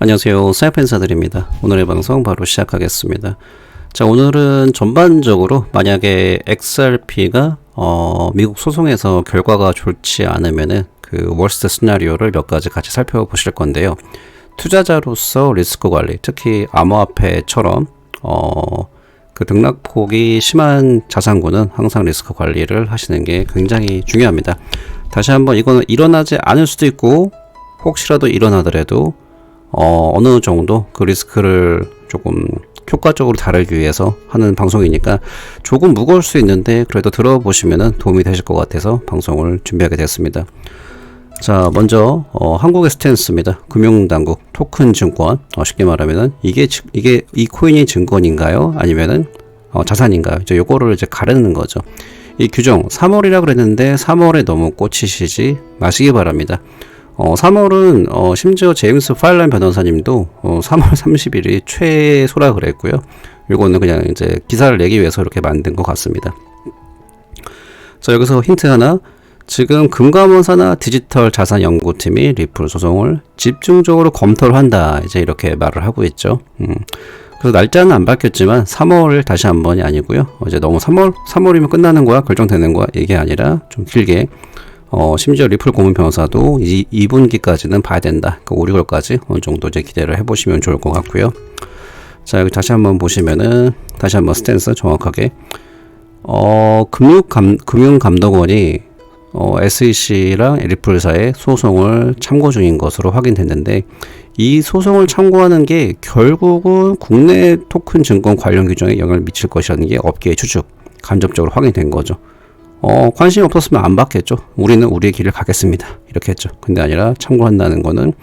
안녕하세요. 사이펜사들입니다. 오늘의 방송 바로 시작하겠습니다. 자, 오늘은 전반적으로 만약에 XRP가 미국 소송에서 결과가 좋지 않으면은 그 월스트 시나리오를 몇 가지 같이 살펴보실 건데요. 투자자로서 리스크 관리, 특히 암호화폐처럼 그 등락폭이 심한 자산군은 항상 리스크 관리를 하시는 게 굉장히 중요합니다. 다시 한번 이거는 일어나지 않을 수도 있고 혹시라도 일어나더라도 어느 정도 그 리스크를 조금 효과적으로 다루기 위해서 하는 방송이니까 조금 무거울 수 있는데 그래도 들어보시면 도움이 되실 것 같아서 방송을 준비하게 됐습니다. 자, 먼저 한국의 스탠스입니다. 금융당국, 토큰 증권, 쉽게 말하면은 이게 이 코인이 증권인가요? 아니면은 자산인가요? 이제 요거를 이제 가르는 거죠. 이 규정 3월이라 그랬는데 3월에 너무 꽂히시지 마시기 바랍니다. 3월은 심지어 제임스 파일런 변호사님도 3월 30일이 최소라 그랬고요. 이거는 그냥 이제 기사를 내기 위해서 이렇게 만든 것 같습니다. 자, 여기서 힌트 하나. 지금 금감원사나 디지털 자산 연구팀이 리플 소송을 집중적으로 검토를 한다. 이제 이렇게 말을 하고 있죠. 그래서 날짜는 안 밝혔지만 3월 다시 한 번이 아니고요. 이제 너무 3월이면 끝나는 거야, 결정되는 거야 이게 아니라 좀 길게. 심지어 리플 고문 변호사도 2분기까지는 봐야 된다. 그 5, 6월까지 어느 정도 이제 기대를 해보시면 좋을 것 같고요. 자, 여기 다시 한번 보시면은, 다시 한번 스탠스 정확하게. 금융감독원이, SEC랑 리플사의 소송을 참고 중인 것으로 확인됐는데, 이 소송을 참고하는 게 결국은 국내 토큰 증권 관련 규정에 영향을 미칠 것이라는 게 업계의 추측, 간접적으로 확인된 거죠. 관심이 없었으면 안 받겠죠. 우리는 우리의 길을 가겠습니다. 이렇게 했죠. 근데 아니라 참고한다는 거는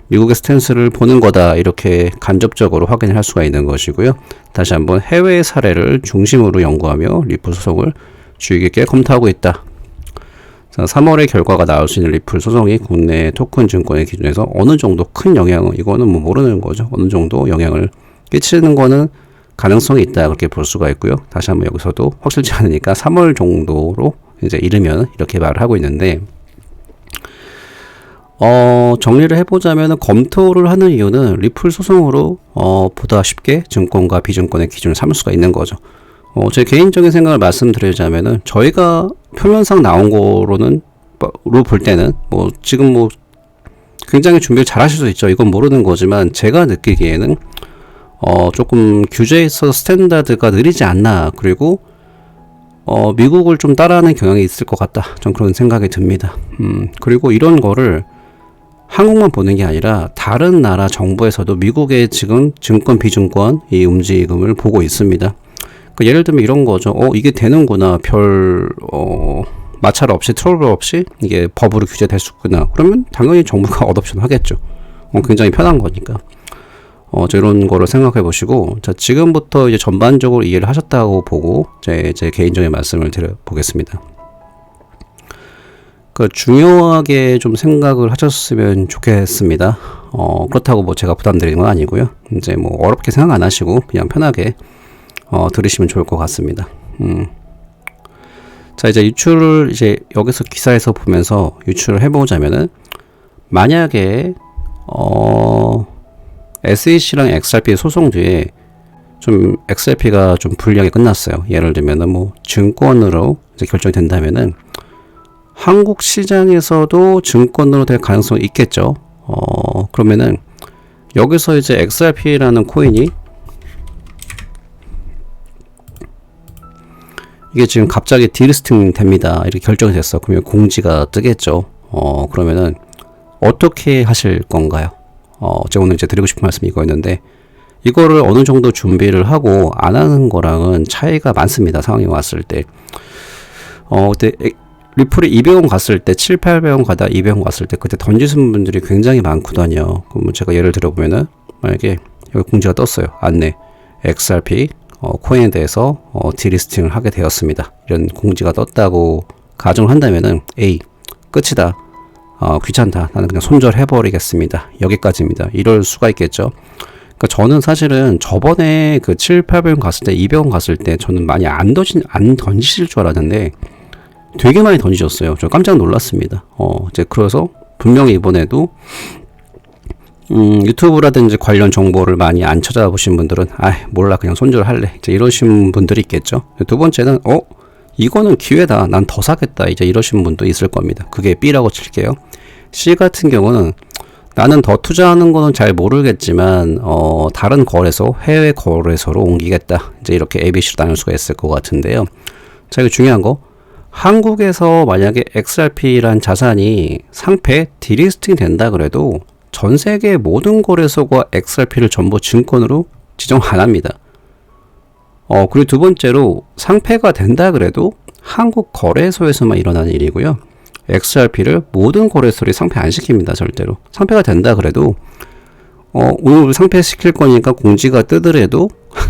미국의 스탠스를 보는 거다. 이렇게 간접적으로 확인을 할 수가 있는 것이고요. 다시 한번 해외 사례를 중심으로 연구하며 리플 소송을 주의 깊게 검토하고 있다. 자, 3월에 결과가 나올 수 있는 리플 소송이 국내 토큰 증권의 기준에서 어느 정도 큰 영향을, 이거는 뭐 모르는 거죠. 어느 정도 영향을 끼치는 거는 가능성이 있다. 그렇게 볼 수가 있고요. 다시 한번 여기서도 확실치 않으니까 3월 정도로 이제 이르면 이렇게 말을 하고 있는데, 정리를 해보자면 검토를 하는 이유는 리플 소송으로 보다 쉽게 증권과 비증권의 기준을 삼을 수가 있는 거죠. 제 개인적인 생각을 말씀드리자면은 저희가 표면상 나온 거로는 볼 때는 뭐 지금 뭐 굉장히 준비를 잘 하실 수 있죠. 이건 모르는 거지만 제가 느끼기에는 조금 규제에 있어서 스탠다드가 느리지 않나. 그리고 미국을 좀 따라하는 경향이 있을 것 같다. 전 그런 생각이 듭니다. 그리고 이런 거를 한국만 보는 게 아니라 다른 나라 정부에서도 미국의 지금 증권 비증권 이 움직임을 보고 있습니다. 그러니까 예를 들면 이런 거죠. 이게 되는구나. 별 마찰 없이 트러블 없이 이게 법으로 규제될 수 있구나. 그러면 당연히 정부가 어댑션 하겠죠. 굉장히 편한 거니까. 이런 거를 생각해 보시고, 자, 지금부터 이제 전반적으로 이해를 하셨다고 보고, 제 개인적인 말씀을 드려보겠습니다. 중요하게 좀 생각을 하셨으면 좋겠습니다. 그렇다고 뭐 제가 부담드리는 건 아니고요. 이제 뭐 어렵게 생각 안 하시고, 그냥 편하게, 들으시면 좋을 것 같습니다. 자, 이제 유출을 이제 여기서 기사에서 보면서 유출을 해보자면은, 만약에, SEC랑 XRP 소송 뒤에 좀 XRP가 좀 불리하게 끝났어요. 예를 들면은 뭐 증권으로 이제 결정이 된다면은 한국 시장에서도 증권으로 될 가능성이 있겠죠. 그러면은 여기서 이제 XRP라는 코인이 이게 지금 갑자기 디리스팅 됩니다. 이렇게 결정이 됐어. 그러면 공지가 뜨겠죠. 그러면은 어떻게 하실 건가요? 제가 오늘 이제 드리고 싶은 말씀이 이거였는데, 이거를 어느 정도 준비를 하고 안 하는 거랑은 차이가 많습니다. 상황이 왔을 때. 그때 리플이 200원 갔을 때, 700~800원 가다 200원 갔을 때, 그때 던지신 분들이 굉장히 많거든요. 그럼 제가 예를 들어보면은, 만약에 여기 공지가 떴어요. 안내. XRP, 코인에 대해서, 디리스팅을 하게 되었습니다. 이런 공지가 떴다고 가정을 한다면은, A. 끝이다. 귀찮다. 나는 그냥 손절해버리겠습니다. 여기까지입니다. 이럴 수가 있겠죠. 그러니까 저는 사실은 저번에 그 700~800원 갔을 때, 200원 갔을 때 저는 많이 안 던지실 줄 알았는데 되게 많이 던지셨어요. 저 깜짝 놀랐습니다. 이제 그래서 분명히 이번에도 유튜브라든지 관련 정보를 많이 안 찾아보신 분들은 몰라 그냥 손절할래 이제 이러신 분들이 있겠죠. 두 번째는 이거는 기회다 난 더 사겠다 이제 이러신 분도 있을 겁니다. 그게 B라고 칠게요. C 같은 경우는 나는 더 투자하는 거는 잘 모르겠지만 다른 거래소 해외 거래소로 옮기겠다 이제 이렇게 ABC로 나눌 수가 있을 것 같은데요. 자, 이거 중요한 거 한국에서 만약에 XRP란 자산이 상패 디리스팅이 된다 그래도 전 세계 모든 거래소가 XRP를 전부 증권으로 지정 안 합니다. 그리고 두 번째로 상패가 된다 그래도 한국 거래소에서만 일어나는 일이고요. XRP를 모든 거래소에 상패 안 시킵니다. 절대로. 상패가 된다 그래도 오늘 상패 시킬 거니까 공지가 뜨더라도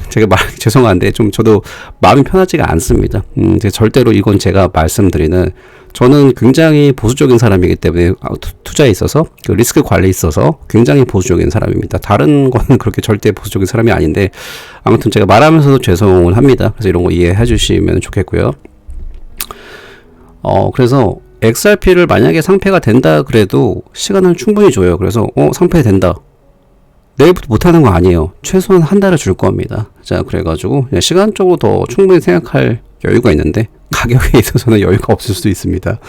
제가 죄송한데 좀 저도 마음이 편하지가 않습니다. 절대로 이건 제가 말씀드리는 저는 굉장히 보수적인 사람이기 때문에 투자에 있어서 그 리스크 관리에 있어서 굉장히 보수적인 사람입니다. 다른 거는 그렇게 절대 보수적인 사람이 아닌데 아무튼 제가 말하면서도 죄송을 합니다. 그래서 이런 거 이해해 주시면 좋겠고요. 그래서 XRP를 만약에 상패가 된다 그래도 시간을 충분히 줘요. 그래서 상패 된다. 내일부터 못하는 거 아니에요. 최소한 한 달을 줄 겁니다. 자, 그래가지고 시간적으로 더 충분히 생각할 여유가 있는데 가격에 있어서는 여유가 없을 수도 있습니다.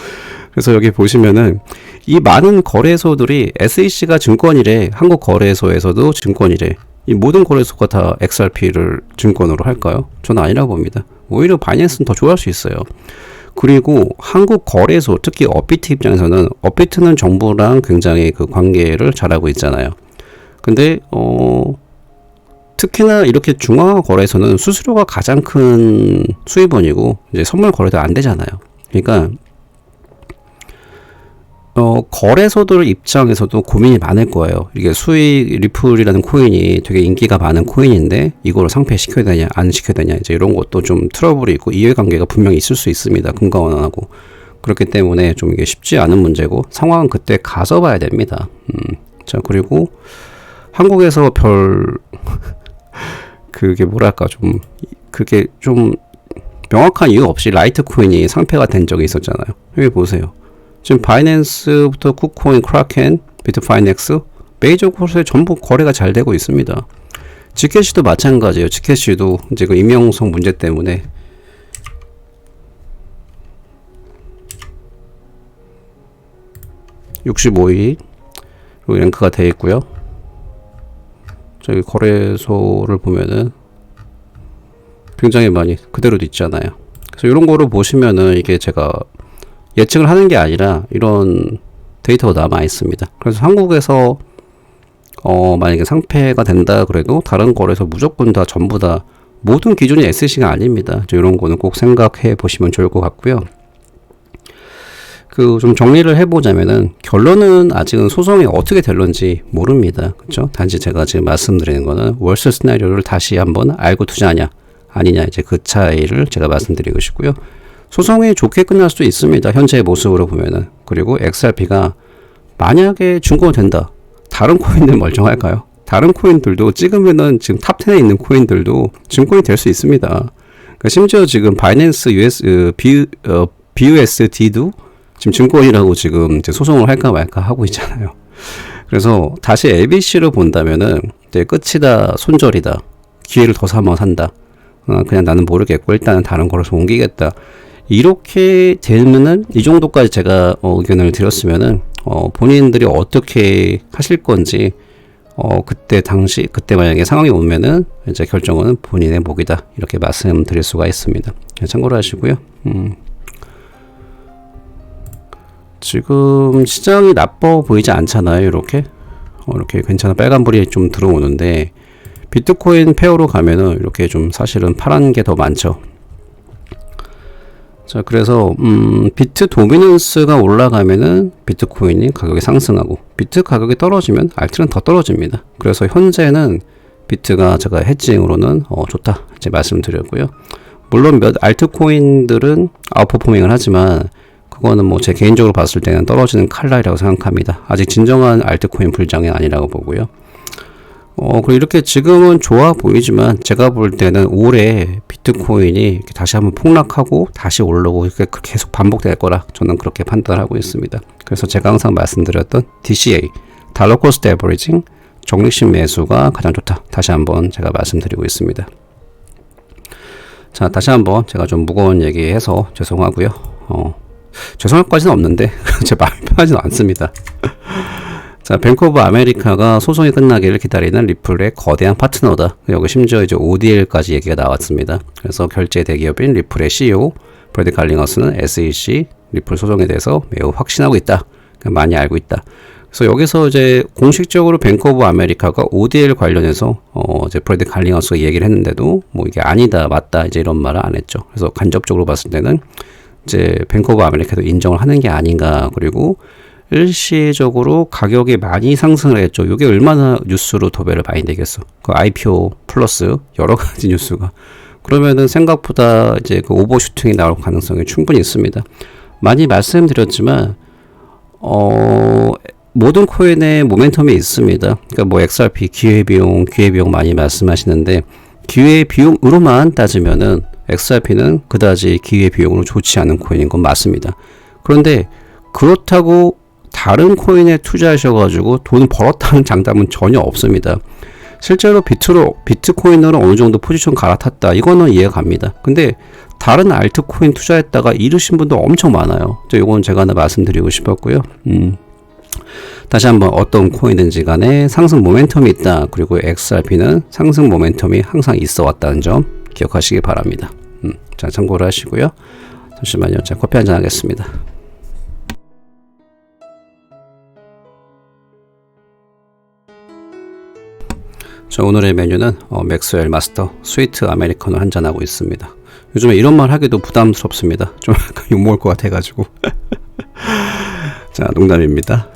그래서 여기 보시면은 이 많은 거래소들이 SEC가 증권이래, 한국 거래소에서도 증권이래. 이 모든 거래소가 다 XRP를 증권으로 할까요? 저는 아니라고 봅니다. 오히려 바이낸스는 더 좋아할 수 있어요. 그리고 한국 거래소, 특히 업비트 입장에서는 업비트는 정부랑 굉장히 그 관계를 잘하고 있잖아요. 근데 특히나 이렇게 중앙화 거래소는 수수료가 가장 큰 수입원이고 이제 선물 거래도 안 되잖아요. 그러니까 거래소들 입장에서도 고민이 많을 거예요. 이게 수익 리플이라는 코인이 되게 인기가 많은 코인인데 이거를 상폐시켜야 되냐 안 시켜야 되냐 이제 이런 것도 좀 트러블이 있고 이해관계가 분명히 있을 수 있습니다. 금감원하고. 그렇기 때문에 좀 이게 쉽지 않은 문제고 상황은 그때 가서 봐야 됩니다. 자, 그리고 한국에서 그게 뭐랄까 그게 좀 명확한 이유 없이 라이트코인이 상폐가 된 적이 있었잖아요. 여기 보세요. 지금 바이낸스부터 쿠코인, 크라켄, 비트파이넥스 메이저 코스에 전부 거래가 잘 되고 있습니다. 지캐시도 마찬가지예요. 지캐시도 이제 그 임명성 문제 때문에 (65일) 랭크가 되어 있고요. 저기 거래소를 보면은 굉장히 많이 그대로도 있잖아요. 그래서 이런 거를 보시면은 이게 제가 예측을 하는 게 아니라 이런 데이터가 남아 있습니다. 그래서 한국에서 만약에 상폐가 된다 그래도 다른 거래소 무조건 다 전부 다 모든 기준이 SEC가 아닙니다. 이런 거는 꼭 생각해 보시면 좋을 것 같고요. 좀 정리를 해보자면은 결론은 아직은 소송이 어떻게 될런지 모릅니다. 그렇죠? 단지 제가 지금 말씀드리는 거는 월스 시나리오를 다시 한번 알고 투자하냐 아니냐 이제 그 차이를 제가 말씀드리고 싶고요. 소송이 좋게 끝날 수도 있습니다. 현재의 모습으로 보면은. 그리고 XRP가 만약에 증권된다. 다른 코인들 멀쩡할까요? 다른 코인들도 찍으면은 지금 탑 10에 있는 코인들도 증권이 될 수 있습니다. 그러니까 심지어 지금 바이낸스 BUSD도 지금 증권이라고 지금 이제 소송을 할까 말까 하고 있잖아요. 그래서 다시 ABC를 본다면은 이제 끝이다, 손절이다, 기회를 더 삼아 산다. 그냥 나는 모르겠고 일단은 다른 거로서 옮기겠다. 이렇게 되면은 이 정도까지 제가 의견을 드렸으면은 본인들이 어떻게 하실 건지 그때 만약에 상황이 오면은 이제 결정은 본인의 몫이다 이렇게 말씀드릴 수가 있습니다. 참고로 하시고요. 지금 시장이 나빠 보이지 않잖아요. 이렇게 괜찮아 빨간불이 좀 들어오는데 비트코인 페어로 가면은 이렇게 좀 사실은 파란 게 더 많죠. 자, 그래서 비트 도미넌스가 올라가면은 비트코인이 가격이 상승하고 비트 가격이 떨어지면 알트는 더 떨어집니다. 그래서 현재는 비트가 제가 헤징으로는 좋다 이제 말씀드렸고요. 물론 몇 알트코인들은 아웃퍼포밍을 하지만 그거는 뭐 제 개인적으로 봤을 때는 떨어지는 칼날이라고 생각합니다. 아직 진정한 알트코인 불장은 아니라고 보고요. 그리고 이렇게 지금은 좋아 보이지만 제가 볼 때는 올해 비트코인이 다시 한번 폭락하고 다시 올라오고 이렇게 계속 반복될 거라 저는 그렇게 판단하고 있습니다. 그래서 제가 항상 말씀드렸던 DCA, 달러 코스트 에버리징, 적립식 매수가 가장 좋다. 다시 한번 제가 말씀드리고 있습니다. 자, 다시 한번 제가 좀 무거운 얘기해서 죄송하고요. 죄송할 까지는 없는데 제 마음이 편하지는 않습니다. 자, 뱅크 오브 아메리카가 소송이 끝나기를 기다리는 리플의 거대한 파트너다. 여기 심지어 이제 ODL까지 얘기가 나왔습니다. 그래서 결제 대기업인 리플의 CEO 브래드 갈링어스는 SEC 리플 소송에 대해서 매우 확신하고 있다. 많이 알고 있다. 그래서 여기서 이제 공식적으로 뱅크 오브 아메리카가 ODL 관련해서 이제 브래드 갈링어스가 얘기를 했는데도 뭐 이게 아니다, 맞다 이제 이런 말을 안 했죠. 그래서 간접적으로 봤을 때는 이제 뱅크 오브 아메리카도 인정을 하는 게 아닌가. 그리고 일시적으로 가격이 많이 상승을 했죠. 이게 얼마나 뉴스로 도배를 많이 되겠어. 그 IPO 플러스 여러 가지 뉴스가. 그러면은 생각보다 이제 그 오버슈팅이 나올 가능성이 충분히 있습니다. 많이 말씀드렸지만, 모든 코인에 모멘텀이 있습니다. 그러니까 뭐 XRP 기회비용 많이 말씀하시는데, 기회비용으로만 따지면은 XRP는 그다지 기회비용으로 좋지 않은 코인인 건 맞습니다. 그런데 그렇다고 다른 코인에 투자하셔가지고 돈 벌었다는 장담은 전혀 없습니다. 실제로 비트코인으로 어느 정도 포지션 갈아탔다. 이거는 이해가 갑니다. 근데 다른 알트코인 투자했다가 잃으신 분도 엄청 많아요. 이건 제가 하나 말씀드리고 싶었고요. 다시 한번 어떤 코인인지 간에 상승 모멘텀이 있다. 그리고 XRP는 상승 모멘텀이 항상 있어 왔다는 점 기억하시기 바랍니다. 자, 참고를 하시고요. 잠시만요. 자, 커피 한잔 하겠습니다. 자, 오늘의 메뉴는 맥스웰 마스터 스위트 아메리카노 한잔하고 있습니다. 요즘에 이런 말 하기도 부담스럽습니다. 좀 약간 욕먹을 것 같아가지고. 자, 농담입니다.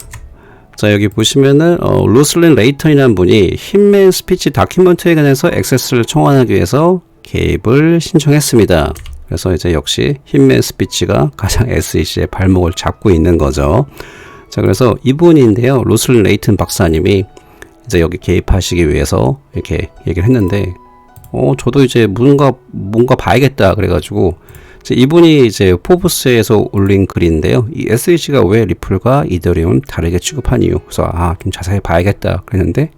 자, 여기 보시면은 루슬린 레이턴이라는 분이 hitman 스피치 다큐멘터리에 관해서 액세스를 청원하기 위해서 개입을 신청했습니다. 그래서 이제 역시 hitman 스피치가 가장 SEC의 발목을 잡고 있는 거죠. 자, 그래서 이분인데요. 루슬린 레이턴 박사님이 이제 여기 개입하시기 위해서 이렇게 얘기를 했는데, 저도 이제 뭔가 봐야겠다. 그래가지고, 이분이 이제 포브스에서 올린 글인데요. 이 SEC가 왜 리플과 이더리움 다르게 취급한 이유. 그래서, 좀 자세히 봐야겠다. 그랬는데,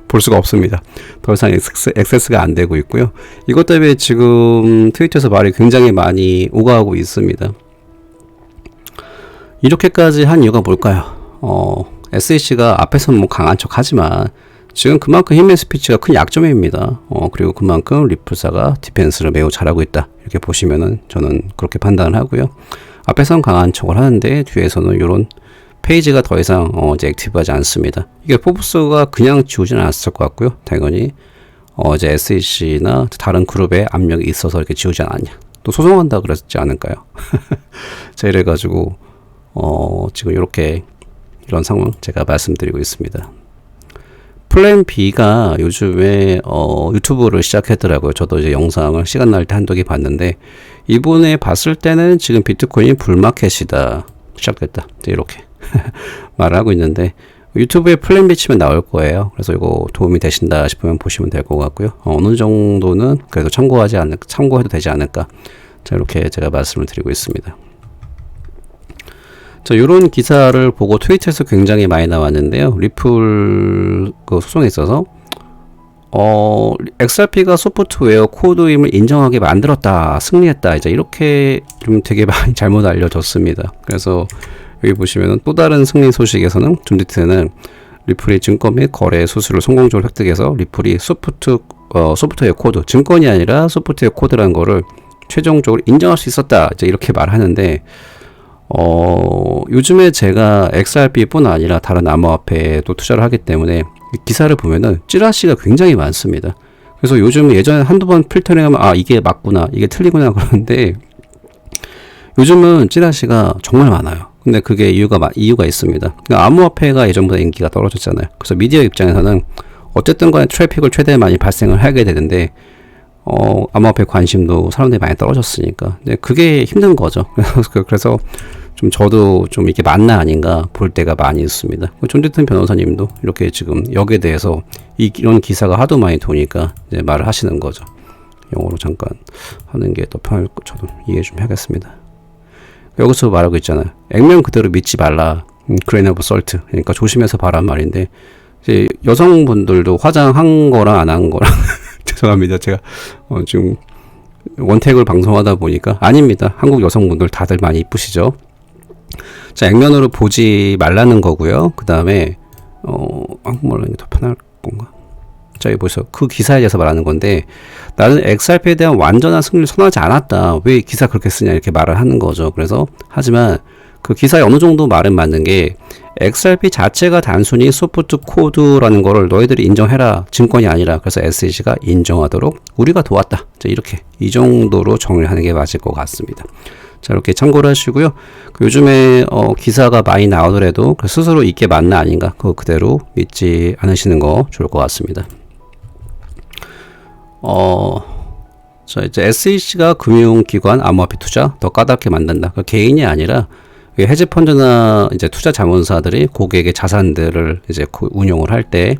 볼 수가 없습니다. 더 이상 액세스가 안 되고 있고요. 이것 때문에 지금 트위터에서 말이 굉장히 많이 오가고 있습니다. 이렇게까지 한 이유가 뭘까요? SEC가 앞에서는 뭐 강한 척 하지만 지금 그만큼 힘의 스피치가 큰 약점입니다. 그리고 그만큼 리플사가 디펜스를 매우 잘하고 있다. 이렇게 보시면은 저는 그렇게 판단을 하고요. 앞에서는 강한 척을 하는데 뒤에서는 이런 페이지가 더 이상 이제 액티브하지 않습니다. 이게 포브스가 그냥 지우지는 않았을 것 같고요. 당연히 이제 SEC나 다른 그룹에 압력이 있어서 이렇게 지우지 않았냐. 또 소송한다 그랬지 않을까요? 자, 이래가지고 지금 이런 상황 제가 말씀드리고 있습니다. 플랜 B가 요즘에 유튜브를 시작했더라고요. 저도 이제 영상을 시간 날 때 한두 개 봤는데, 이번에 봤을 때는 지금 비트코인이 불마켓이다, 시작됐다, 이렇게 말을 하고 있는데, 유튜브에 플랜 B 치면 나올 거예요. 그래서 이거 도움이 되신다 싶으면 보시면 될 것 같고요. 어느 정도는 그래도 참고해도 되지 않을까. 자, 이렇게 제가 말씀을 드리고 있습니다. 자, 이런 기사를 보고 트위터에서 굉장히 많이 나왔는데요. 리플 그 소송에 있어서 XRP가 소프트웨어 코드임을 인정하게 만들었다, 승리했다, 이제 이렇게 좀 되게 많이 잘못 알려졌습니다. 그래서 여기 보시면은 또 다른 승리 소식에서는 좀 뒤에는 리플이 증권 및 거래 수수료를 성공적으로 획득해서 리플이 소프트웨어 코드, 증권이 아니라 소프트웨어 코드라는 거를 최종적으로 인정할 수 있었다, 이제 이렇게 말하는데, 요즘에 제가 XRP뿐 아니라 다른 암호화폐에도 투자를 하기 때문에 기사를 보면은 찌라시가 굉장히 많습니다. 그래서 요즘 예전에 한두 번 필터링하면 이게 맞구나, 이게 틀리구나 그러는데, 요즘은 찌라시가 정말 많아요. 근데 그게 이유가 있습니다. 그러니까 암호화폐가 예전보다 인기가 떨어졌잖아요. 그래서 미디어 입장에서는 어쨌든 간에 트래픽을 최대한 많이 발생을 하게 되는데, 암호화폐 관심도 사람들이 많이 떨어졌으니까. 근데 그게 힘든 거죠. 그래서 좀 저도 좀 이게 맞나 아닌가 볼 때가 많이 있습니다. 존재튼 변호사님도 이렇게 지금 여기에 대해서 이런 기사가 하도 많이 도니까 이제 말을 하시는 거죠. 영어로 잠깐 하는 게 더 편할 거 저도 이해 좀 하겠습니다. 여기서 말하고 있잖아요. 액면 그대로 믿지 말라. grain of salt. 그러니까 조심해서 봐란 말인데, 이제 여성분들도 화장한 거랑 안 한 거랑 죄송합니다. 제가 지금 원택을 방송하다 보니까 아닙니다. 한국 여성분들 다들 많이 이쁘시죠? 자, 액면으로 보지 말라는 거고요. 그 다음에 한국말로 하는 게 더 편할 건가? 자, 여기 보세요. 그 기사에 대해서 말하는 건데, 나는 XRP에 대한 완전한 승리를 선언하지 않았다. 왜 기사 그렇게 쓰냐 이렇게 말을 하는 거죠. 그래서 하지만 그 기사에 어느 정도 말은 맞는 게, XRP 자체가 단순히 소프트 코드라는 거를 너희들이 인정해라, 증권이 아니라. 그래서 SEC가 인정하도록 우리가 도왔다. 자, 이렇게 이 정도로 정리를 하는 게 맞을 것 같습니다. 자, 이렇게 참고를 하시고요. 요즘에 기사가 많이 나오더라도 스스로 이게 맞나 아닌가 그거 그대로 믿지 않으시는 거 좋을 것 같습니다. 자, 이제 SEC가 금융기관 암호화폐 투자 더 까다롭게 만든다. 그 개인이 아니라 헤지펀드나 이제 투자 자문사들이 고객의 자산들을 이제 운용을 할 때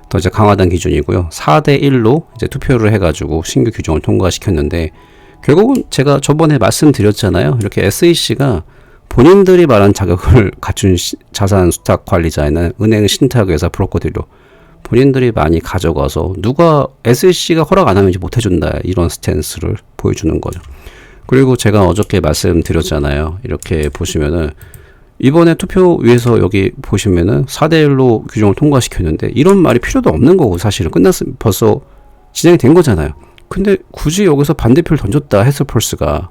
더 이제 강화된 기준이고요. 4대 1로 이제 투표를 해가지고 신규 규정을 통과시켰는데, 결국은 제가 저번에 말씀드렸잖아요. 이렇게 SEC가 본인들이 말한 자격을 갖춘 자산 수탁 관리자에는 은행 신탁회사 브로커들로 본인들이 많이 가져가서 누가 SEC가 허락 안 하면 못 해준다, 이런 스탠스를 보여주는 거죠. 그리고 제가 어저께 말씀드렸잖아요. 이렇게 보시면은 이번에 투표위에서 여기 보시면은 4대1로 규정을 통과시켰는데, 이런 말이 필요도 없는 거고, 사실은 벌써 진행이 된 거잖아요. 근데 굳이 여기서 반대표를 던졌다, 해스펄스가.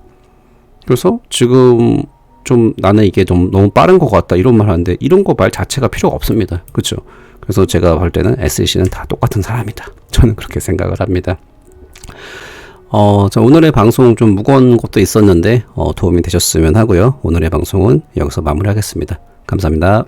그래서 지금 좀 나는 이게 너무 빠른 것 같다, 이런 말 하는데, 이런 거 말 자체가 필요가 없습니다. 그렇죠? 그래서 제가 볼 때는 SEC는 다 똑같은 사람이다, 저는 그렇게 생각을 합니다. 자, 오늘의 방송 좀 무거운 것도 있었는데 도움이 되셨으면 하고요. 오늘의 방송은 여기서 마무리하겠습니다. 감사합니다.